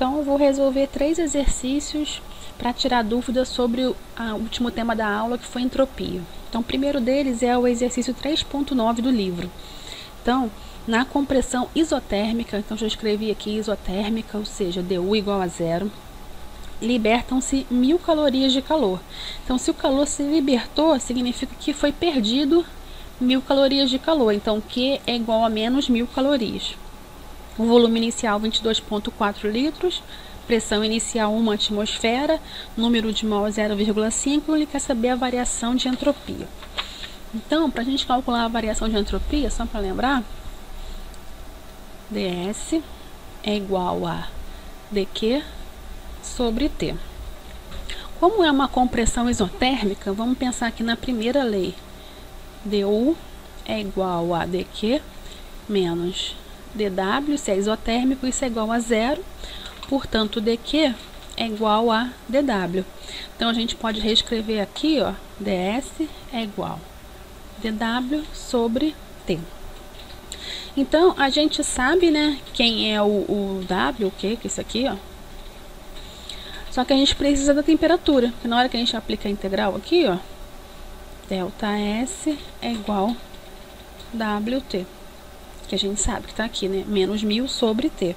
Então, eu vou resolver 3 exercícios para tirar dúvidas sobre o último tema da aula, que foi entropia. Então, o primeiro deles é o exercício 3.9 do livro. Então, na compressão isotérmica, então já escrevi aqui isotérmica, ou seja, dU igual a 0, libertam-se 1000 calorias de calor. Então, se o calor se libertou, significa que foi perdido 1000 calorias de calor. Então, Q é igual a menos 1000 calorias. O volume inicial 22,4 litros, pressão inicial 1 atmosfera, número de mol 0,5, ele quer saber a variação de entropia. Então, para a gente calcular a variação de entropia, só para lembrar, ds é igual a dQ sobre T. Como é uma compressão isotérmica, vamos pensar aqui na primeira lei. dU é igual a dQ menos dW, se é isotérmico, isso é igual a 0, portanto, dQ é igual a dW. Então, a gente pode reescrever aqui, ó, ds é igual a dW sobre T. Então, a gente sabe, né, quem é o W, o que é isso aqui, ó. Só que a gente precisa da temperatura, porque na hora que a gente aplica a integral aqui, ó, ΔS é igual a WT. Que a gente sabe que está aqui, né? Menos 1000 sobre T.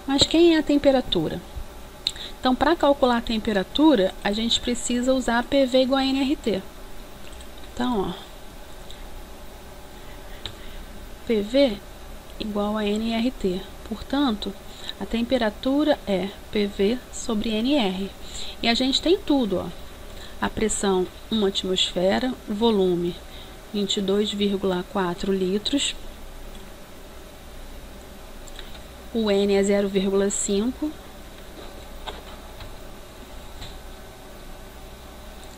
Mas quem é a temperatura? Então, para calcular a temperatura, a gente precisa usar PV igual a nRT. Então, ó, PV igual a nRT. Portanto, a temperatura é PV sobre nR. E a gente tem tudo, ó. A pressão 1 atmosfera, o volume 22,4 litros. O N é 0,5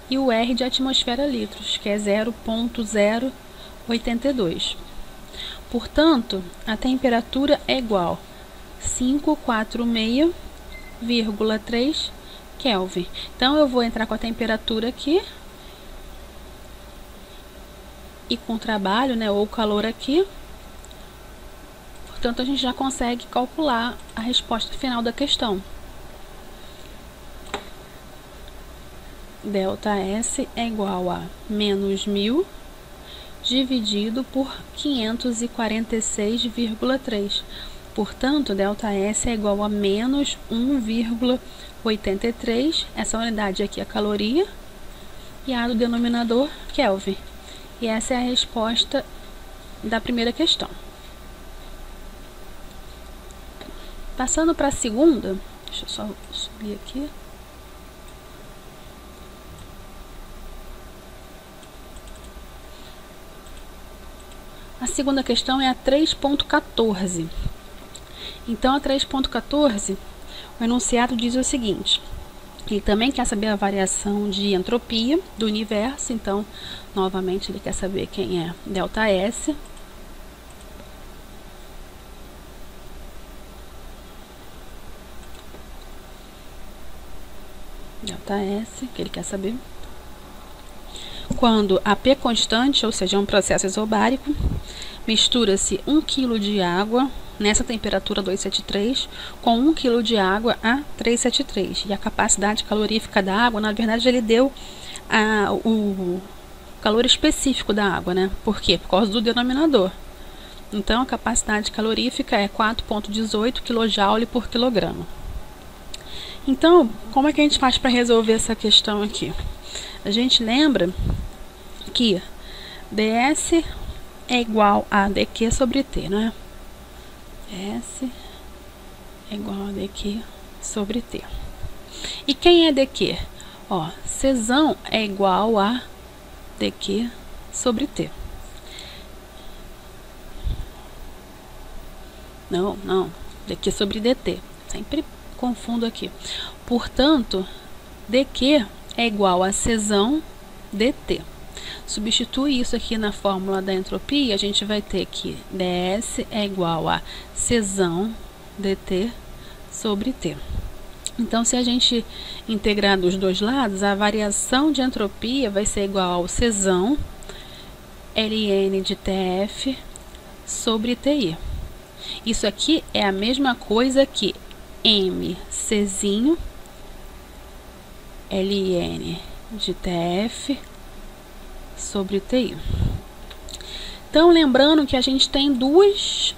e o R de atmosfera litros, que é 0,082. Portanto, a temperatura é igual a 546,3 Kelvin. Então, eu vou entrar com a temperatura aqui e com o trabalho, né, ou o calor aqui. Portanto, a gente já consegue calcular a resposta final da questão. ΔS é igual a menos 1000 dividido por 546,3. Portanto, ΔS é igual a menos 1,83. Essa unidade aqui é a caloria e a do denominador Kelvin. E essa é a resposta da primeira questão. Passando para a segunda, deixa eu só subir aqui. A segunda questão é a 3.14. Então, a 3.14, o enunciado diz o seguinte: ele também quer saber a variação de entropia do universo. Então, novamente, ele quer saber quem é ΔS. ΔS, que ele quer saber. Quando a P constante, ou seja, um processo isobárico, mistura-se 1 kg de água nessa temperatura 273 com 1 kg de água a 373. E a capacidade calorífica da água, na verdade, ele deu o calor específico da água, né? Por quê? Por causa do denominador. Então, a capacidade calorífica é 4,18 kJ por quilograma. Então, como é que a gente faz para resolver essa questão aqui? A gente lembra que ds é igual a dQ sobre T, né? S é igual a dQ sobre T. E quem é dQ? Ó, Czão é igual a dQ sobre T. Não, dQ sobre dt. Sempre confundo aqui. Portanto, dQ é igual a Czão dt. Substitui isso aqui na fórmula da entropia, a gente vai ter que ds é igual a Czão dt sobre T. Então, se a gente integrar dos dois lados, a variação de entropia vai ser igual ao Czão ln de Tf sobre Ti. Isso aqui é a mesma coisa que MCzinho, LN de TF sobre TI. Então, lembrando que a gente tem dois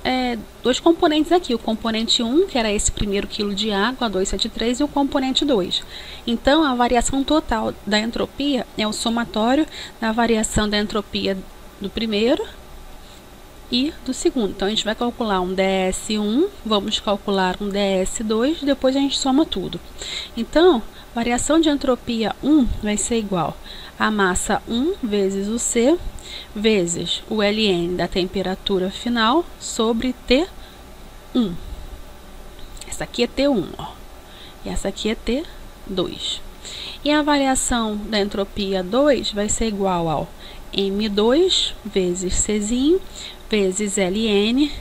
componentes aqui, o componente 1, que era esse primeiro quilo de água, 273, e o componente 2. Então, a variação total da entropia é o somatório da variação da entropia do primeiro e do segundo. Então, a gente vai calcular um DS1, vamos calcular um DS2, depois a gente soma tudo. Então, variação de entropia 1 vai ser igual a massa 1 vezes o C, vezes o Ln da temperatura final sobre T1. Essa aqui é T1, ó, e essa aqui é T2. E a variação da entropia 2 vai ser igual ao M2 vezes Czinho vezes Ln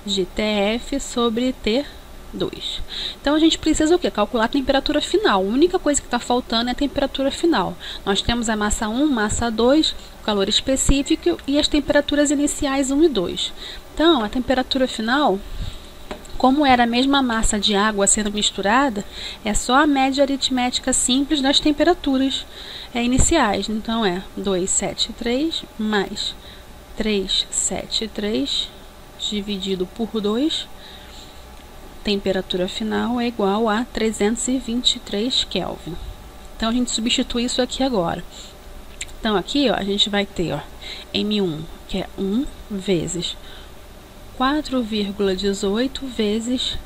de TF sobre T2. Então, a gente precisa o quê? Calcular a temperatura final. A única coisa que está faltando é a temperatura final. Nós temos a massa 1, massa 2, o calor específico e as temperaturas iniciais 1 e 2. Então, a temperatura final, como era a mesma massa de água sendo misturada, é só a média aritmética simples das temperaturas iniciais. Então, é 273 mais 373 dividido por 2, temperatura final é igual a 323 Kelvin. Então, a gente substitui isso aqui agora. Então, aqui, ó, a gente vai ter, ó, M1, que é 1 vezes 4,18 vezes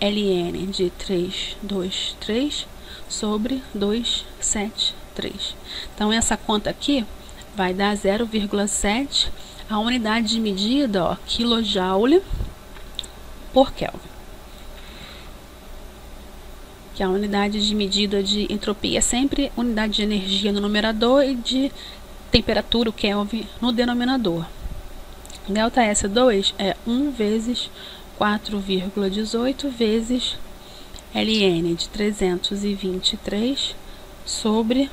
Ln de 323 sobre 273. Então, essa conta aqui vai dar 0,7. A unidade de medida, ó, quilojoule por Kelvin. Que a unidade de medida de entropia é sempre unidade de energia no numerador e de temperatura, o Kelvin, no denominador. ΔS2 é 1 vezes 4,18 vezes Ln de 323 sobre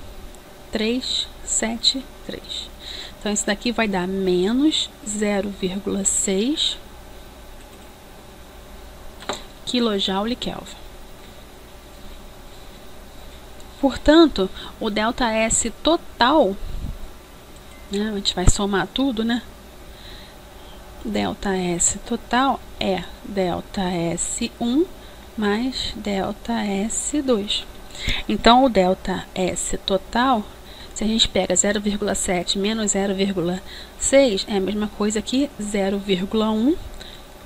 373. Então, isso daqui vai dar menos 0,6 kJ Kelvin. Portanto, o ΔS total, né, a gente vai somar tudo, né? ΔS total é ΔS1 mais ΔS2. Então, o ΔS total, se a gente pega 0,7 menos 0,6, é a mesma coisa que 0,1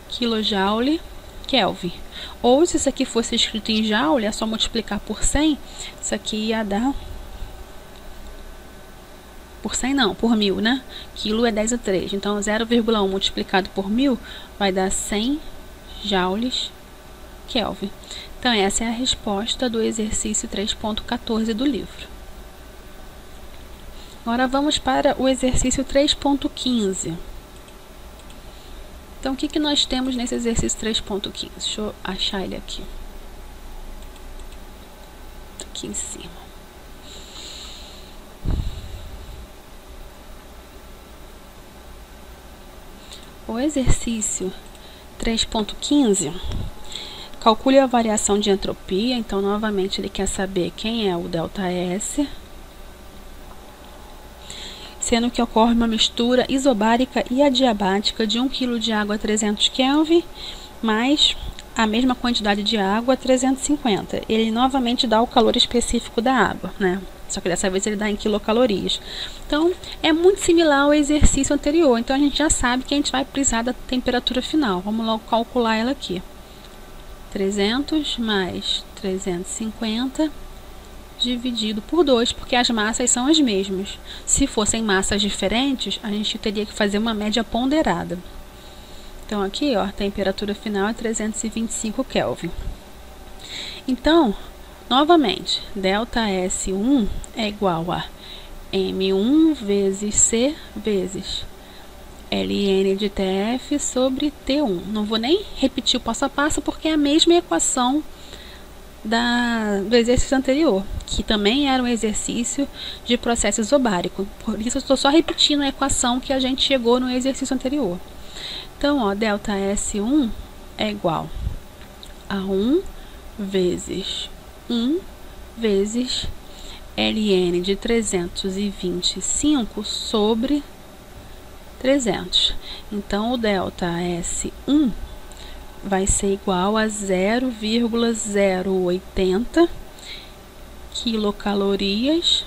kJ Kelvin. Ou se isso aqui fosse escrito em joule, é só multiplicar por 100, isso aqui ia dar... Por 100 não, por 1000, né? Quilo é 10 a 3, então 0,1 multiplicado por 1000 vai dar 100 joules Kelvin. Então, essa é a resposta do exercício 3.14 do livro. Agora, vamos para o exercício 3.15. Então, o que nós temos nesse exercício 3.15? Deixa eu achar ele aqui. Aqui em cima. O exercício 3.15 calcule a variação de entropia. Então, novamente, ele quer saber quem é o ΔS, sendo que ocorre uma mistura isobárica e adiabática de 1 kg de água a 300 Kelvin, mais a mesma quantidade de água a 350. Ele novamente dá o calor específico da água, né? Só que dessa vez ele dá em quilocalorias. Então, é muito similar ao exercício anterior. Então, a gente já sabe que a gente vai precisar da temperatura final. Vamos logo calcular ela aqui. 300 mais 350 dividido por 2, porque as massas são as mesmas. Se fossem massas diferentes, a gente teria que fazer uma média ponderada. Então, aqui, ó, a temperatura final é 325 Kelvin. Então, novamente, ΔS1 é igual a M1 vezes C vezes Ln de TF sobre T1. Não vou nem repetir o passo a passo, porque é a mesma equação do exercício anterior, que também era um exercício de processo isobárico. Por isso, eu estou só repetindo a equação que a gente chegou no exercício anterior. Então, ó, ΔS1 é igual a 1 vezes 1 vezes ln de 325 sobre 300. Então, o delta S1 vai ser igual a 0,080 quilocalorias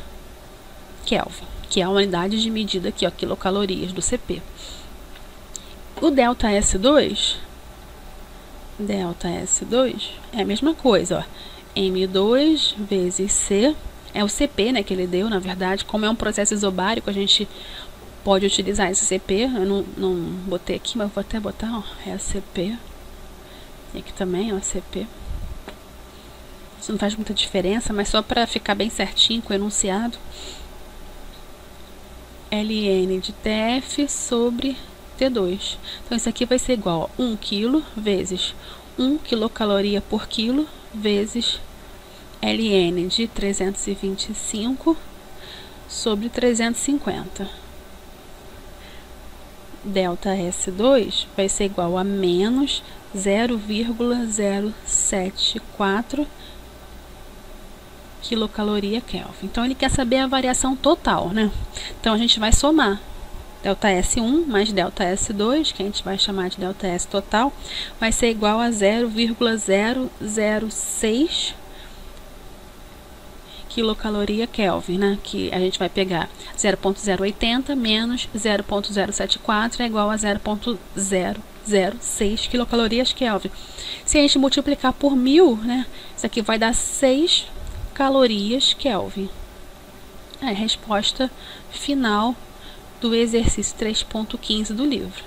Kelvin, que é a unidade de medida aqui, ó, quilocalorias do CP. O delta S2 é a mesma coisa, ó, M2 vezes C, é o CP, né, que ele deu, na verdade. Como é um processo isobárico, a gente pode utilizar esse CP. Eu não botei aqui, mas vou até botar, ó, é a CP. E aqui também, ó, CP. Isso não faz muita diferença, mas só para ficar bem certinho com o enunciado. ln de TF sobre T2. Então, isso aqui vai ser igual a 1 kg vezes 1 quilocaloria por quilo vezes ln de 325 sobre 350. Delta S2 vai ser igual a menos 0,074 quilocaloria Kelvin. Então, ele quer saber a variação total, né? Então, a gente vai somar delta S1 mais delta S2, que a gente vai chamar de delta S total, vai ser igual a 0,006 quilocaloria Kelvin, né? Que a gente vai pegar 0,080 menos 0,074 é igual a 0,006 quilocalorias Kelvin. Se a gente multiplicar por 1000, né? Isso aqui vai dar 6 calorias Kelvin. É a resposta final do exercício 3.15 do livro.